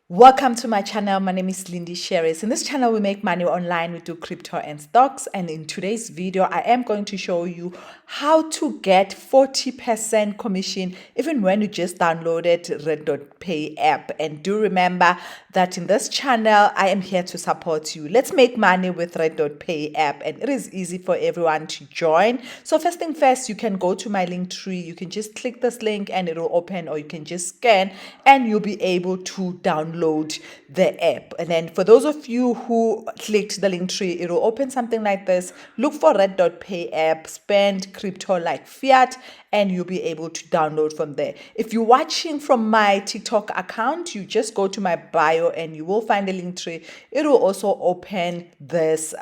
Welcome to my channel. My name is Lindy Sherris. In this channel, we make money online. We do crypto and stocks. And in today's video, I am going to show you how to get 40% commission even when you just downloaded RedotPay app. And do remember that in this channel, I am here to support you. Let's make money with RedotPay app. And it is easy for everyone to join. So first thing first, you can go to my link tree. You can just click this link and it will open, or you can just scan and you'll be able to download the app. And then for those of you who clicked the link tree, it will open something like this. Look for RedotPay app, spend crypto like fiat, and you'll be able to download from there. If you're watching from my TikTok account, you just go to my bio and you will find the link tree. It will also open this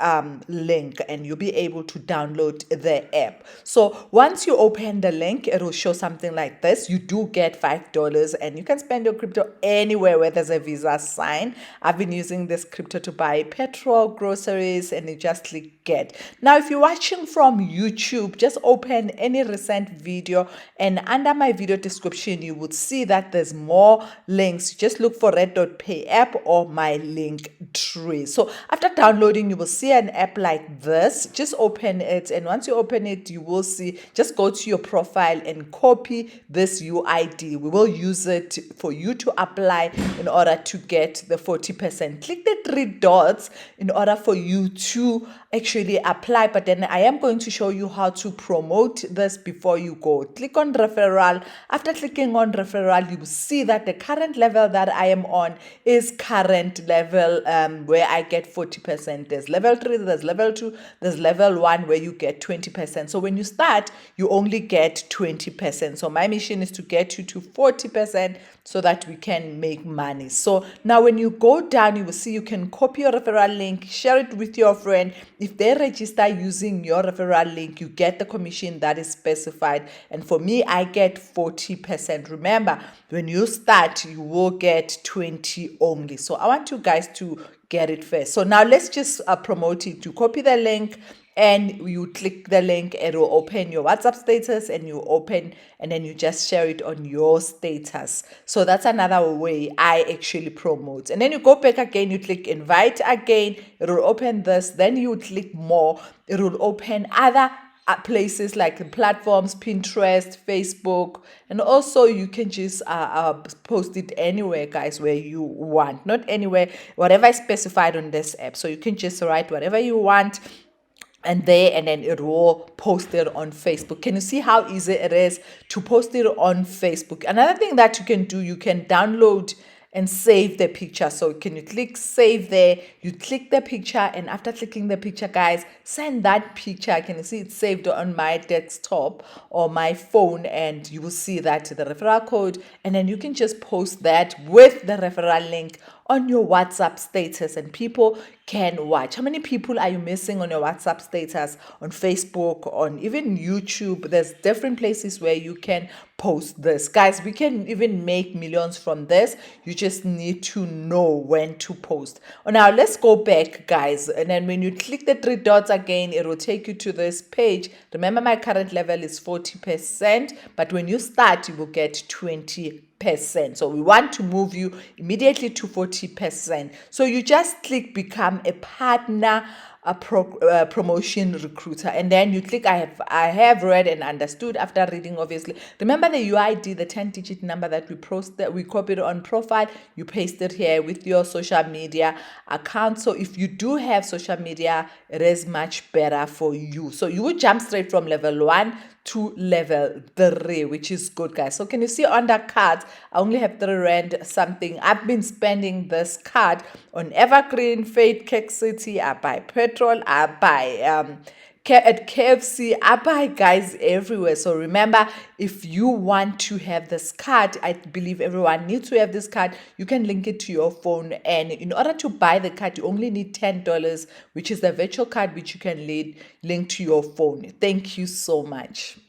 link and you'll be able to download the app. So once you open the link, it will show something like this. You do get $5 and you can spend your crypto anywhere where there's a Visa sign. I've been using this crypto to buy petrol, groceries, and you just click get. Now, if you're watching from YouTube, just open any recent video and under my video description, you would see that there's more links. Just look for RedotPay app or my link tree. So after downloading, you will see an app like this. Just open it. And once you open it, you will see, just go to your profile and copy this UID. We will use it for you to apply in order to get the 40%. Click the three dots in order for you to actually apply, but then I am going to show you how to promote this before you go. Click on referral. After clicking on referral, you will see that the current level that I am on is current level where I get 40%. There's level 3, there's level 2, there's level 1 where you get 20%. So when you start, you only get 20%. So my mission is to get you to 40% so that we can make money. So now when you go down, you will see you can copy your referral link, share it with your friend. If they register using your referral link, you get the commission that is specified. And for me, I get 40%. Remember, when you start, you will get 20 only. So I want you guys to get it first. So now let's just promote it. You copy the link and you click the link, it will open your WhatsApp status and you open and then you just share it on your status. So that's another way I actually promote. And then you go back again, you click invite again, it will open this, then you click more, it will open other places like platforms, Pinterest, Facebook, and also you can just post it anywhere, guys, where you want. Not anywhere, whatever is specified on this app. So you can just write whatever you want and then it will post it on Facebook. Can you see how easy it is to post it on Facebook? Another thing that you can do, you can download and save the picture. So can you click save there, you click the picture, and after clicking the picture, guys, send that picture. Can you see it's saved on my desktop or my phone, and you will see that the referral code, and then you can just post that with the referral link on your WhatsApp status and people can watch. How many people are you missing on your WhatsApp status, on Facebook, on even YouTube? There's different places where you can post this. Guys, we can even make millions from this. You just need to know when to post. Now let's go back, guys. And then when you click the three dots again, it will take you to this page. Remember, my current level is 40%, but when you start, you will get 20%. So we want to move you immediately to 40%. So you just click become a partner, a promotion recruiter, and then you click I have read and understood. After reading, obviously remember the UID, the 10-digit number that we copied on profile, you paste it here with your social media account. So if you do have social media, it is much better for you. So you would jump straight from level 1 to level 3, which is good, guys. So can you see on that card, I only have 3 rand something. I've been spending this card on Evergreen, Fate, Cake City. I buy petrol, I buy at KFC, I buy, guys, everywhere. So remember, if you want to have this card, I believe everyone needs to have this card. You can link it to your phone, and in order to buy the card, you only need $10, which is the virtual card which you can link to your phone. Thank you so much.